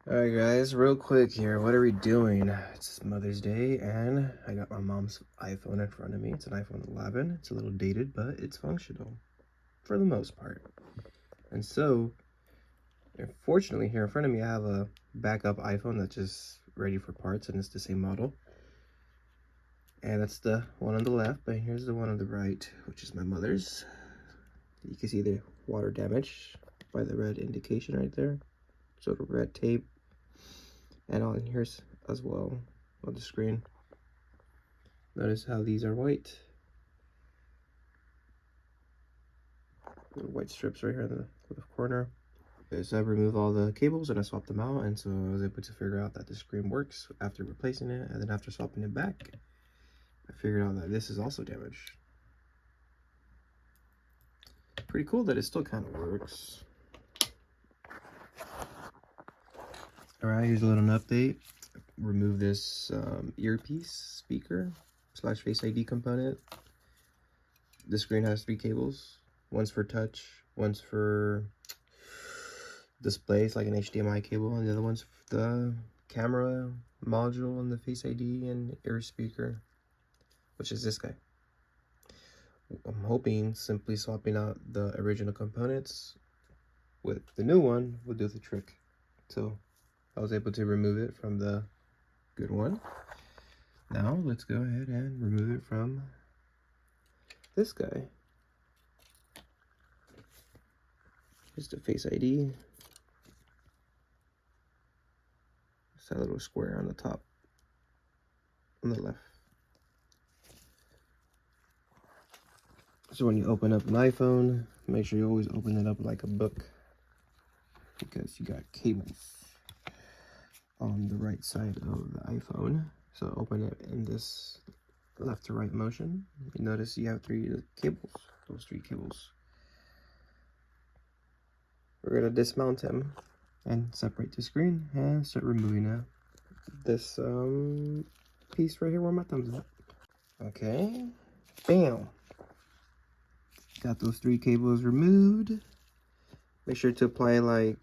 Alright guys, real quick here, what are we doing? It's Mother's Day and I got my mom's iPhone in front of me. It's an iPhone 11. It's a little dated, but it's functional for the most part. And so, unfortunately here in front of me I have a backup iPhone that's just ready for parts and it's the same model. And that's the one on the left, but here's the one on the right, which is my mother's. You can see the water damage by the red indication right there. Sort of red tape. And on here's as well on the screen. Notice how these are white. Little white strips right here in the left corner. So I removed all the cables and I swapped them out, and so I was able to figure out that the screen works after replacing it, and then after swapping it back, I figured out that this is also damaged. Pretty cool that it still kind of works. Alright, here's a little update. Remove this earpiece speaker / Face ID component. The screen has 3 cables. One's for touch, one's for displays like an HDMI cable, and the other one's for the camera module and the Face ID and ear speaker, which is this guy. I'm hoping simply swapping out the original components with the new one will do the trick. So I was able to remove it from the good one. Now let's go ahead and remove it from this guy. Here's the Face ID. It's that little square on the top, on the left. So when you open up an iPhone, make sure you always open it up like a book, because you got cables on the right side of the iPhone. So open it in this left to right motion. You notice you have 3 cables, those 3 cables. We're gonna dismount him and separate the screen and start removing this piece right here where my thumb's at. Okay, bam. Got those 3 cables removed. Make sure to apply like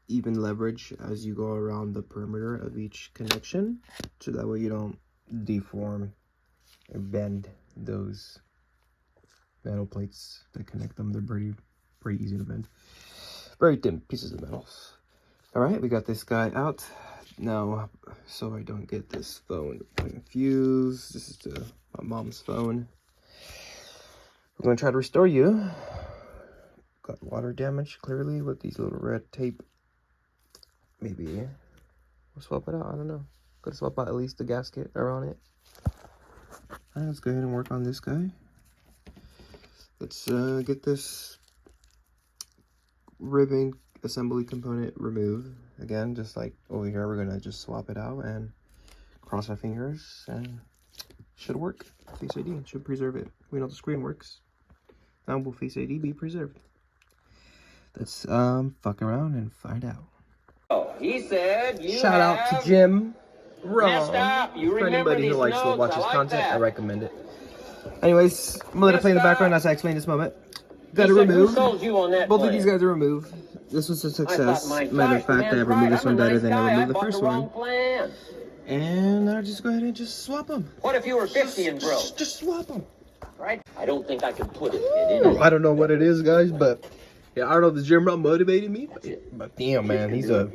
even leverage as you go around the perimeter of each connection, so that way you don't deform or bend those metal plates that connect them. They're pretty easy to bend. Very thin pieces of metals. All right, we got this guy out. Now, so I don't get this phone confused, this is my mom's phone. I'm gonna try to restore you. Got water damage clearly with these little red tape. Maybe we'll swap it out. I don't know. Gotta swap out at least the gasket around it. Alright, let's go ahead and work on this guy. Let's get this ribbon assembly component removed. Again, just like over here, we're gonna just swap it out and cross our fingers, and it should work. Face ID should preserve it. We know the screen works. Now will Face ID be preserved? Let's fuck around and find out. Oh, he said you Shout out to Jim. Wrong. For anybody who likes to watch his content, I recommend it. Anyways, I'm gonna let it play in the background as I explain this moment. Got to remove. Both of these guys are removed. This was a success. Matter of fact, I removed this one better than I removed the first one. And I'll just go ahead and just swap them. What if you were 50 and broke? Just swap them. Right? I don't think I can put it in. I don't know what it is, guys, but yeah, I don't know if the gym run motivated me, but damn, man, he's the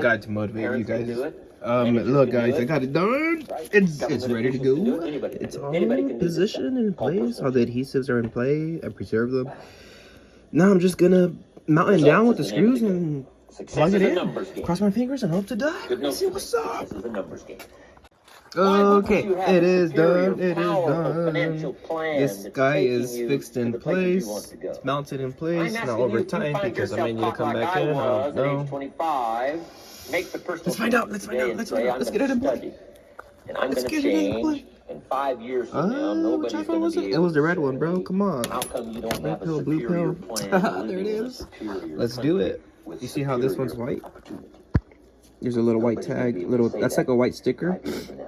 guy to motivate you guys. Look, guys, I got it done. It's ready to go. It's all positioned in place. All the adhesives are in play. I preserved them. Now I'm just gonna mount it down with the screws and plug it in. Cross my fingers and hope to die. Let's see what's up. Okay, it is done. It is done. This guy is fixed in place. It's mounted in place. Now over time, because I may need to come back in. I don't know. Let's find out. Let's get it in play. Let's get it in play. In 5 years from now, which iPhone was it? It was the red one, bro. Come on. Red pill, blue pill. There it is. Let's do it. You see how this one's white? There's a little white tag, that's like a white sticker.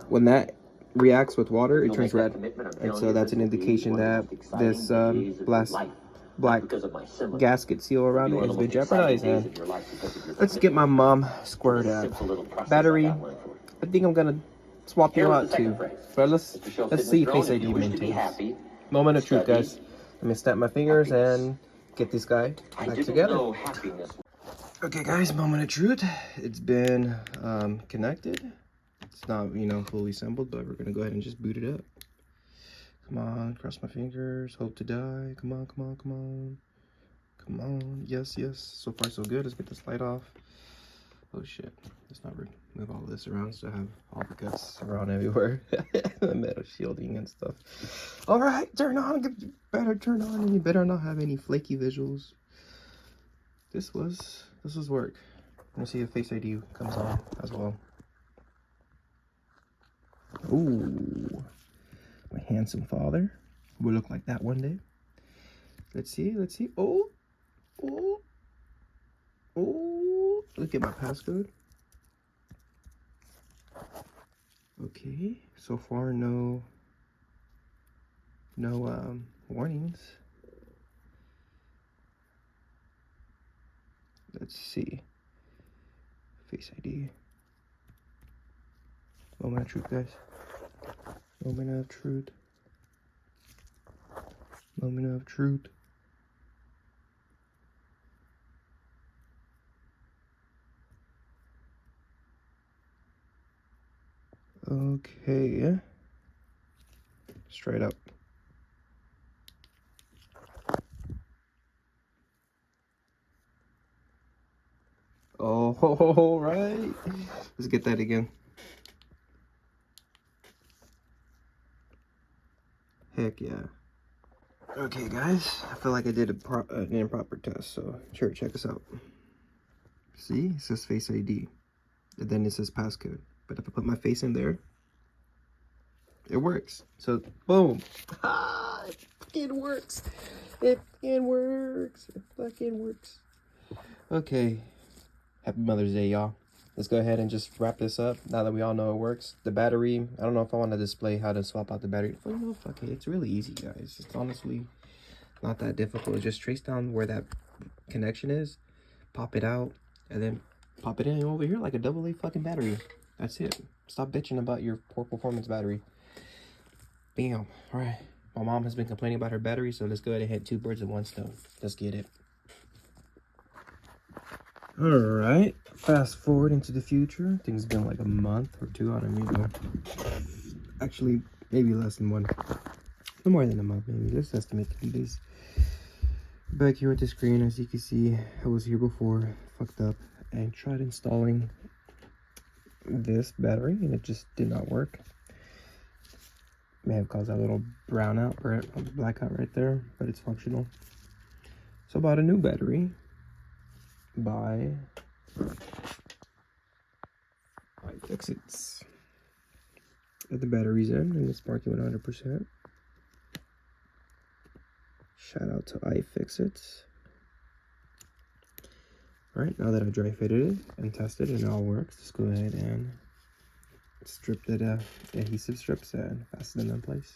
When that reacts with water, it turns red. And so that's an indication that this black because of my similar gasket seal around it has been jeopardized. And let's get my mom squared up. Battery, I think I'm gonna swap you out too. But let's see if Face ID maintains. Moment of truth, guys. Let me snap my fingers and get this guy back together. Okay, guys, moment of truth. It's been connected. It's not, you know, fully assembled, but we're gonna go ahead and just boot it up. Come on, cross my fingers, hope to die. Come on, come on, come on. Come on, yes, yes. So far, so good. Let's get this light off. Oh shit, let's not move all this around so I have all the guts around everywhere. The metal shielding and stuff. All right, turn on. You better turn on, and you better not have any flaky visuals. This was work. Let's see if Face ID comes on as well. Ooh, my handsome father will look like that one day. Let's see, let's see. Oh, oh, oh. Look at my passcode. Okay, so far no warnings. Let's see. Face ID. Moment of truth, guys. Moment of truth. Moment of truth. Okay. Straight up. Oh, all right. Let's get that again. Heck yeah. Okay, guys. I feel like I did an improper test, so sure, check this out. See, it says Face ID, and then it says passcode. But if I put my face in there, it works. So, boom. Ah, it fucking works. It fucking works. It fucking works. Okay. Happy Mother's Day, y'all. Let's go ahead and just wrap this up now that we all know it works. The battery, I don't know if I want to display how to swap out the battery. Oh, no, fuck it. It's really easy, guys. It's honestly not that difficult. Just trace down where that connection is, pop it out, and then pop it in over here like a AA fucking battery. That's it. Stop bitching about your poor performance battery. Bam. All right. My mom has been complaining about her battery, so let's go ahead and hit 2 birds with 1 stone. Let's get it. All right. Fast forward into the future. I think it's been like a month or 2. I don't even know. Actually, maybe less than 1. No more than a month, maybe. Let's estimate 3 days. Back here at the screen, as you can see, I was here before, fucked up, and tried installing this battery, and it just did not work. May have caused that little brownout or blackout right there, but it's functional. So I bought a new battery by iFixits. The battery's in, and it's marking 100%. Shout out to iFixits. Alright, now that I dry fitted it and tested it and it all works, let's go ahead and strip the adhesive strips and fasten them in place.